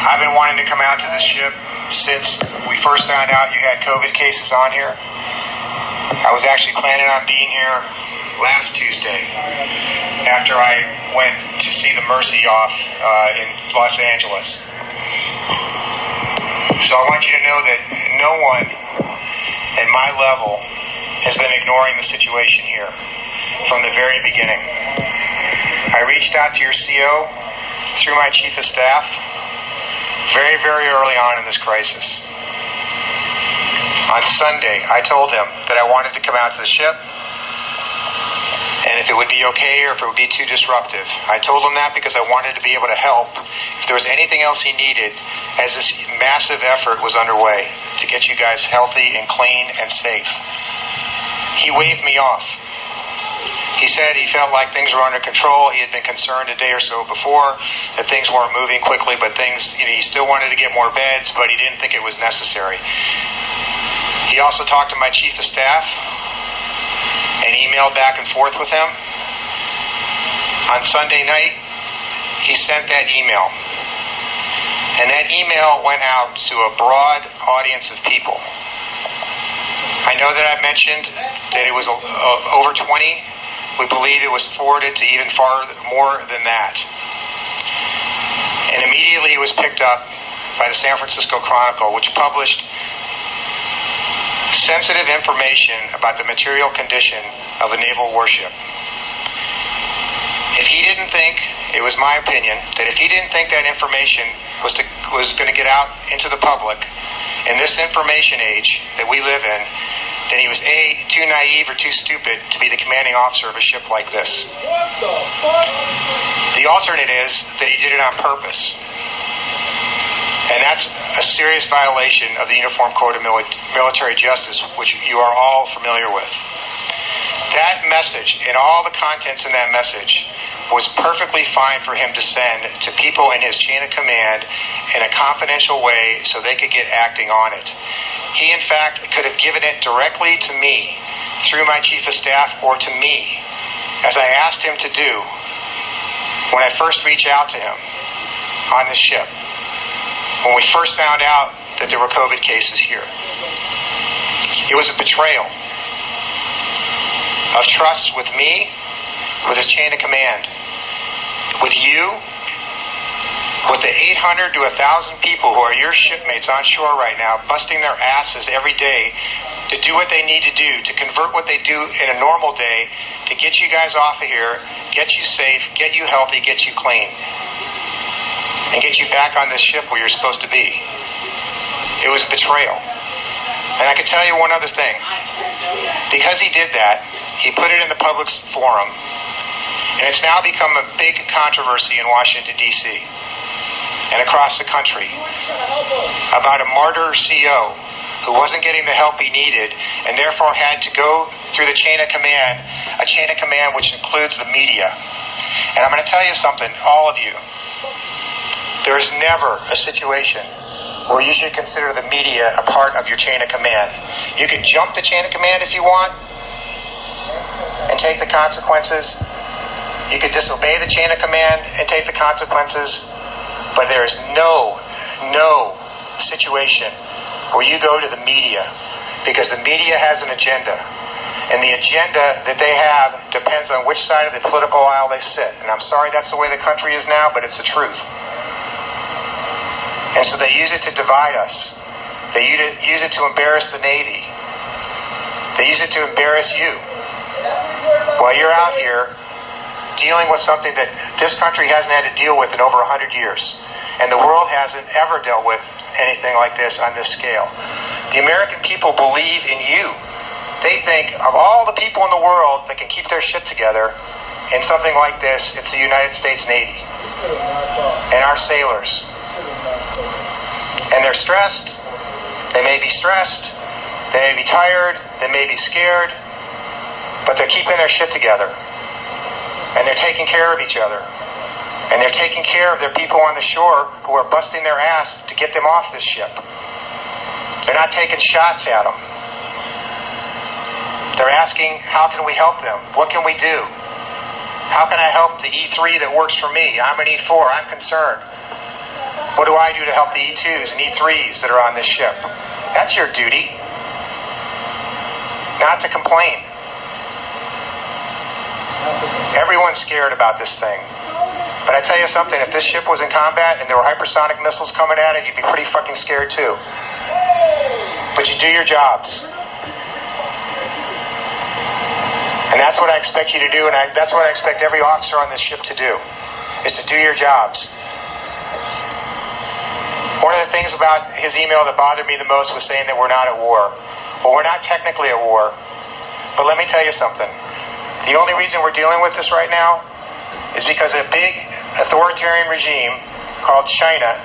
I've been wanting to come out to the ship since we first found out you had COVID cases on here. I was actually planning on being here last Tuesday after I went to see the Mercy off in Los Angeles. So I want you to know that no one at my level has been ignoring the situation here from the very beginning. I reached out to your CO through my chief of staff very, very early on in this crisis. On Sunday, I told him that I wanted to come out to the ship and if it would be okay or if it would be too disruptive. I told him that because I wanted to be able to help if there was anything else he needed as this massive effort was underway to get you guys healthy and clean and safe. He waved me off. He said he felt like things were under control. He had been concerned a day or so before that things weren't moving quickly, but things, he still wanted to get more beds, but he didn't think it was necessary. He also talked to my chief of staff and emailed back and forth with him. On Sunday night, he sent that email. And that email went out to a broad audience of people. I know that I mentioned that it was over 20. We believe it was forwarded to even far more than that. And immediately it was picked up by the San Francisco Chronicle, which published sensitive information about the material condition of a naval warship. If he didn't think, it was my opinion, that if he didn't think that information was going to get out into the public in this information age that we live in, then he was A, too naive or too stupid to be the commanding officer of a ship like this. What the fuck? The alternate is that he did it on purpose. And that's a serious violation of the Uniform Code of Military Justice, which you are all familiar with. That message and all the contents in that message was perfectly fine for him to send to people in his chain of command in a confidential way so they could get acting on it. He, in fact, could have given it directly to me through my chief of staff or to me, as I asked him to do when I first reached out to him on this ship, when we first found out that there were COVID cases here. It was a betrayal of trust with me, with his chain of command, with you, with the 800 to 1,000 people who are your shipmates on shore right now, busting their asses every day to do what they need to do, to convert what they do in a normal day, to get you guys off of here, get you safe, get you healthy, get you clean, and get you back on this ship where you're supposed to be. It was betrayal. And I can tell you one other thing. Because he did that, he put it in the public forum, and it's now become a big controversy in Washington, D.C. and across the country about a martyr CO who wasn't getting the help he needed and therefore had to go through the chain of command, a chain of command which includes the media. And I'm going to tell you something, all of you. There is never a situation where you should consider the media a part of your chain of command. You can jump the chain of command if you want and take the consequences. You could disobey the chain of command and take the consequences. But there is no situation where you go to the media, because the media has an agenda. And the agenda that they have depends on which side of the political aisle they sit. And I'm sorry that's the way the country is now, but it's the truth. And so they use it to divide us. They use it to embarrass the Navy. They use it to embarrass you. While you're out here dealing with something that this country hasn't had to deal with in over 100 years. And the world hasn't ever dealt with anything like this on this scale. The American people believe in you. They think of all the people in the world that can keep their shit together in something like this, it's the United States Navy and our sailors. And they're stressed. They may be stressed. They may be tired. They may be scared. But they're keeping their shit together. And they're taking care of each other. And they're taking care of their people on the shore who are busting their ass to get them off this ship. They're not taking shots at them. They're asking, how can we help them? What can we do? How can I help the E3 that works for me? I'm an E4. I'm concerned. What do I do to help the E2s and E3s that are on this ship? That's your duty. Not to complain. Everyone's scared about this thing. But I tell you something, if this ship was in combat and there were hypersonic missiles coming at it, you'd be pretty fucking scared too. But you do your jobs. And that's what I expect you to do, and that's what I expect every officer on this ship to do, is to do your jobs. One of the things about his email that bothered me the most was saying that we're not at war. Well, we're not technically at war, but let me tell you something. The only reason we're dealing with this right now is because a big authoritarian regime called China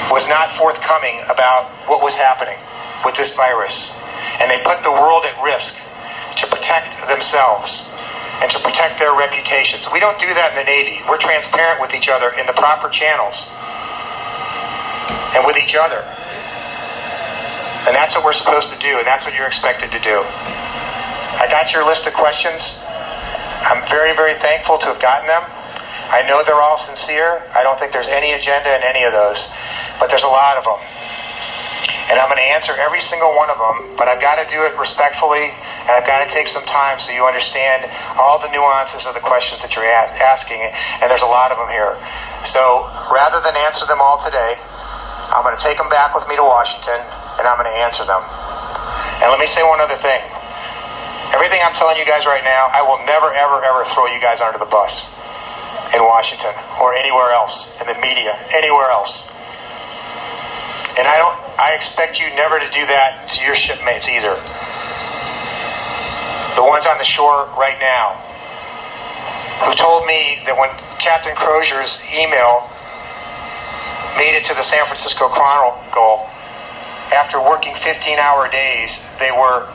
was not forthcoming about what was happening with this virus. And they put the world at risk to protect themselves and to protect their reputations. We don't do that in the Navy. We're transparent with each other in the proper channels and with each other. And that's what we're supposed to do, and that's what you're expected to do. I got your list of questions. I'm very, very thankful to have gotten them. I know they're all sincere. I don't think there's any agenda in any of those, but there's a lot of them. And I'm going to answer every single one of them, but I've got to do it respectfully, and I've got to take some time so you understand all the nuances of the questions that you're asking, and there's a lot of them here. So rather than answer them all today, I'm going to take them back with me to Washington, and I'm going to answer them. And let me say one other thing. Everything I'm telling you guys right now, I will never, ever, ever throw you guys under the bus in Washington or anywhere else, in the media, anywhere else. And I expect you never to do that to your shipmates either. The ones on the shore right now, who told me that when Captain Crozier's email made it to the San Francisco Chronicle, after working 15-hour days, they were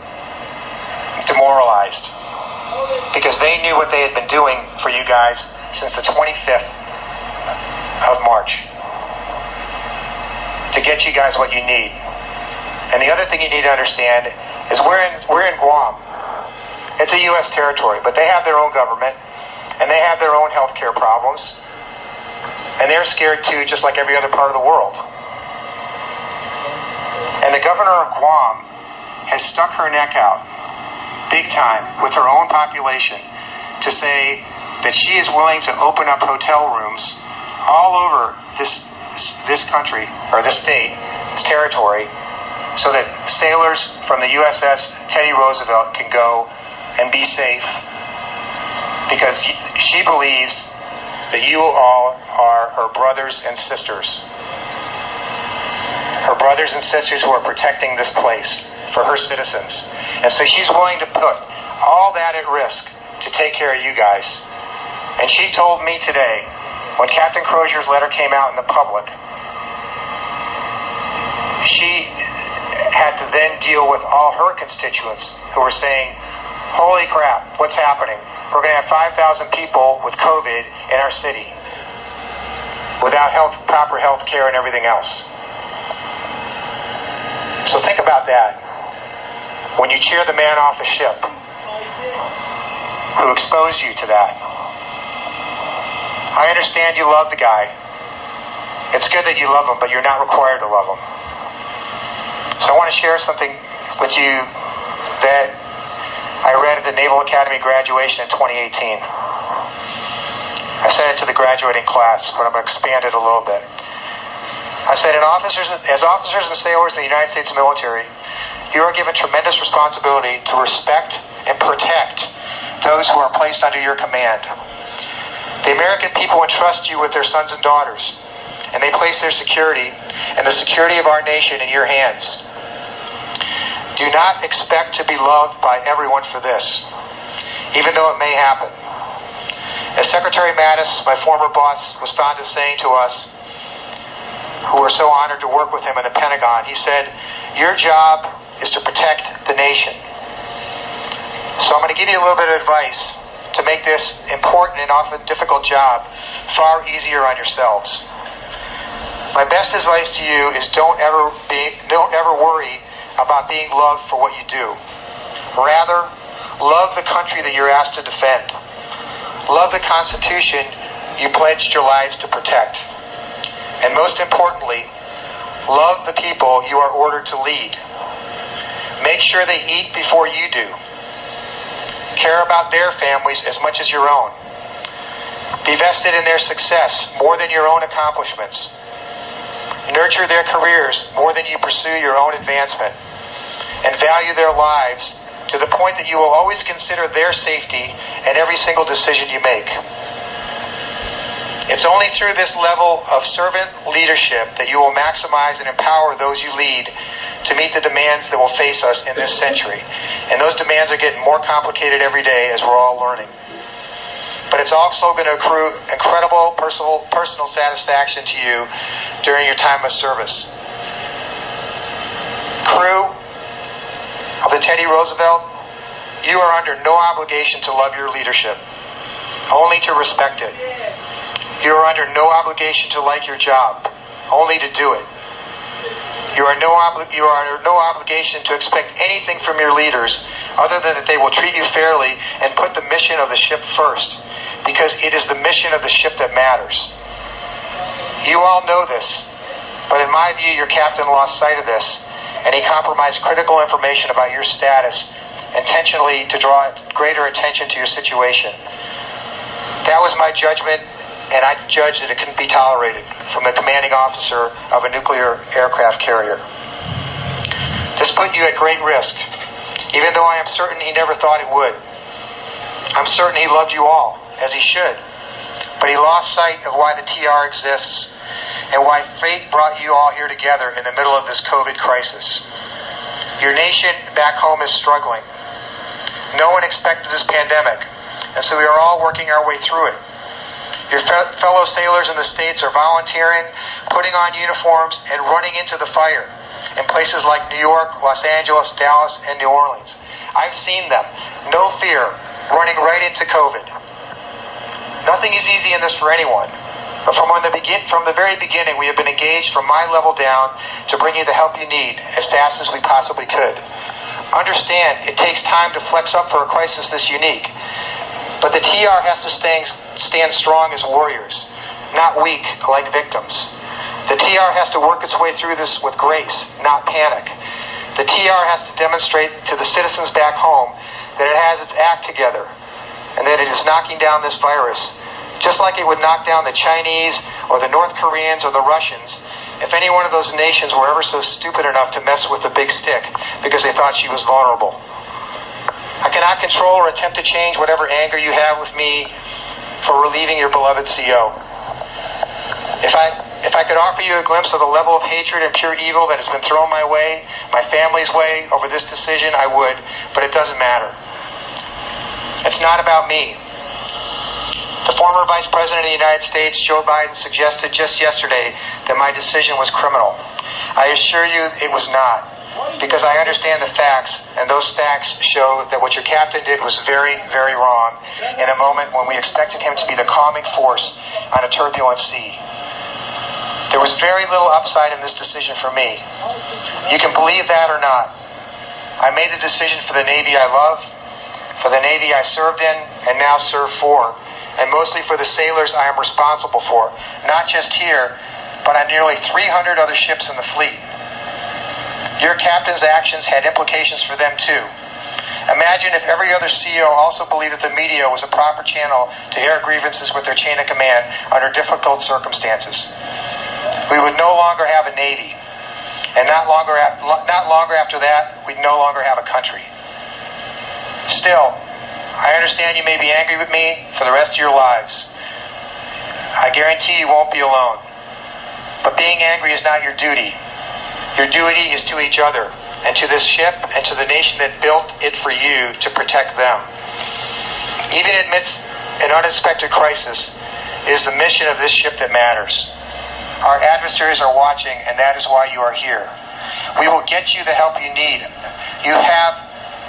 demoralized. Because they knew what they had been doing for you guys since the 25th of March. To get you guys what you need. And the other thing you need to understand is we're in Guam. It's a U.S. territory, but they have their own government, and they have their own healthcare problems, and they're scared too, just like every other part of the world. And the governor of Guam has stuck her neck out, big time, with her own population, to say that she is willing to open up hotel rooms all over this country, or this state, this territory, so that sailors from the USS Teddy Roosevelt can go and be safe, because she believes that you all are her brothers and sisters. Her brothers and sisters who are protecting this place for her citizens. And so she's willing to put all that at risk to take care of you guys. And she told me today, when Captain Crozier's letter came out in the public, she had to then deal with all her constituents who were saying, holy crap, what's happening? We're going to have 5,000 people with COVID in our city without proper health care and everything else. So think about that. When you cheer the man off the ship who exposed you to that. I understand you love the guy. It's good that you love him, but you're not required to love him. So I want to share something with you that I read at the Naval Academy graduation in 2018. I said it to the graduating class, but I'm going to expand it a little bit. I said, as officers and sailors in the United States military, you are given tremendous responsibility to respect and protect those who are placed under your command. The American people entrust you with their sons and daughters, and they place their security and the security of our nation in your hands. Do not expect to be loved by everyone for this, even though it may happen. As Secretary Mattis, my former boss, was fond of saying to us, who were so honored to work with him in the Pentagon, he said, your job is to protect the nation. So I'm going to give you a little bit of advice to make this important and often difficult job far easier on yourselves. My best advice to you is don't ever worry about being loved for what you do. Rather, love the country that you're asked to defend. Love the Constitution you pledged your lives to protect. And most importantly, love the people you are ordered to lead. Make sure they eat before you do. Care about their families as much as your own. Be vested in their success more than your own accomplishments. Nurture their careers more than you pursue your own advancement. And value their lives to the point that you will always consider their safety in every single decision you make. It's only through this level of servant leadership that you will maximize and empower those you lead to meet the demands that will face us in this century. And those demands are getting more complicated every day as we're all learning. But it's also going to accrue incredible personal satisfaction to you during your time of service. Crew of the Teddy Roosevelt, you are under no obligation to love your leadership, only to respect it. You are under no obligation to like your job, only to do it. You are under no obligation to expect anything from your leaders other than that they will treat you fairly and put the mission of the ship first, because it is the mission of the ship that matters. You all know this, but in my view, your captain lost sight of this, and he compromised critical information about your status intentionally to draw greater attention to your situation. That was my judgment, and I judged that it couldn't be tolerated from the commanding officer of a nuclear aircraft carrier. This put you at great risk, even though I am certain he never thought it would. I'm certain he loved you all, as he should, but he lost sight of why the TR exists and why fate brought you all here together in the middle of this COVID crisis. Your nation back home is struggling. No one expected this pandemic, and so we are all working our way through it. Your fellow sailors in the States are volunteering, putting on uniforms, and running into the fire in places like New York, Los Angeles, Dallas, and New Orleans. I've seen them, no fear, running right into COVID. Nothing is easy in this for anyone, but from the very beginning, we have been engaged from my level down to bring you the help you need as fast as we possibly could. Understand, it takes time to flex up for a crisis this unique, but the TR has to stand strong as warriors, not weak like victims. The TR has to work its way through this with grace, not panic. The TR has to demonstrate to the citizens back home that it has its act together and that it is knocking down this virus, just like it would knock down the Chinese or the North Koreans or the Russians if any one of those nations were ever so stupid enough to mess with the big stick because they thought she was vulnerable. I cannot control or attempt to change whatever anger you have with me for relieving your beloved CO. If I could offer you a glimpse of the level of hatred and pure evil that has been thrown my way, my family's way, over this decision, I would, but it doesn't matter. It's not about me. The former Vice President of the United States, Joe Biden, suggested just yesterday that my decision was criminal. I assure you it was not, because I understand the facts, and those facts show that what your captain did was very, very wrong in a moment when we expected him to be the calming force on a turbulent sea. There was very little upside in this decision for me. You can believe that or not. I made the decision for the Navy I love, for the Navy I served in and now serve for, and mostly for the sailors I am responsible for, not just here, but on nearly 300 other ships in the fleet. Your captain's actions had implications for them too. Imagine if every other CEO also believed that the media was a proper channel to air grievances with their chain of command under difficult circumstances. We would no longer have a Navy, and not longer after that, we'd no longer have a country. Still, I understand you may be angry with me for the rest of your lives. I guarantee you won't be alone. But being angry is not your duty. Your duty is to each other, and to this ship, and to the nation that built it for you to protect them. Even amidst an unexpected crisis, it is the mission of this ship that matters. Our adversaries are watching, and that is why you are here. We will get you the help you need. You have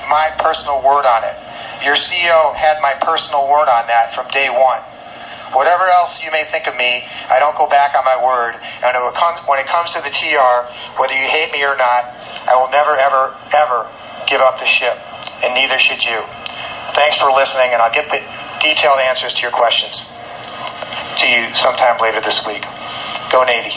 my personal word on it. Your CEO had my personal word on that from day one. Whatever else you may think of me, I don't go back on my word. And when it comes to the TR, whether you hate me or not, I will never, ever, ever give up the ship. And neither should you. Thanks for listening, and I'll get the detailed answers to your questions. to you sometime later this week. Go Navy.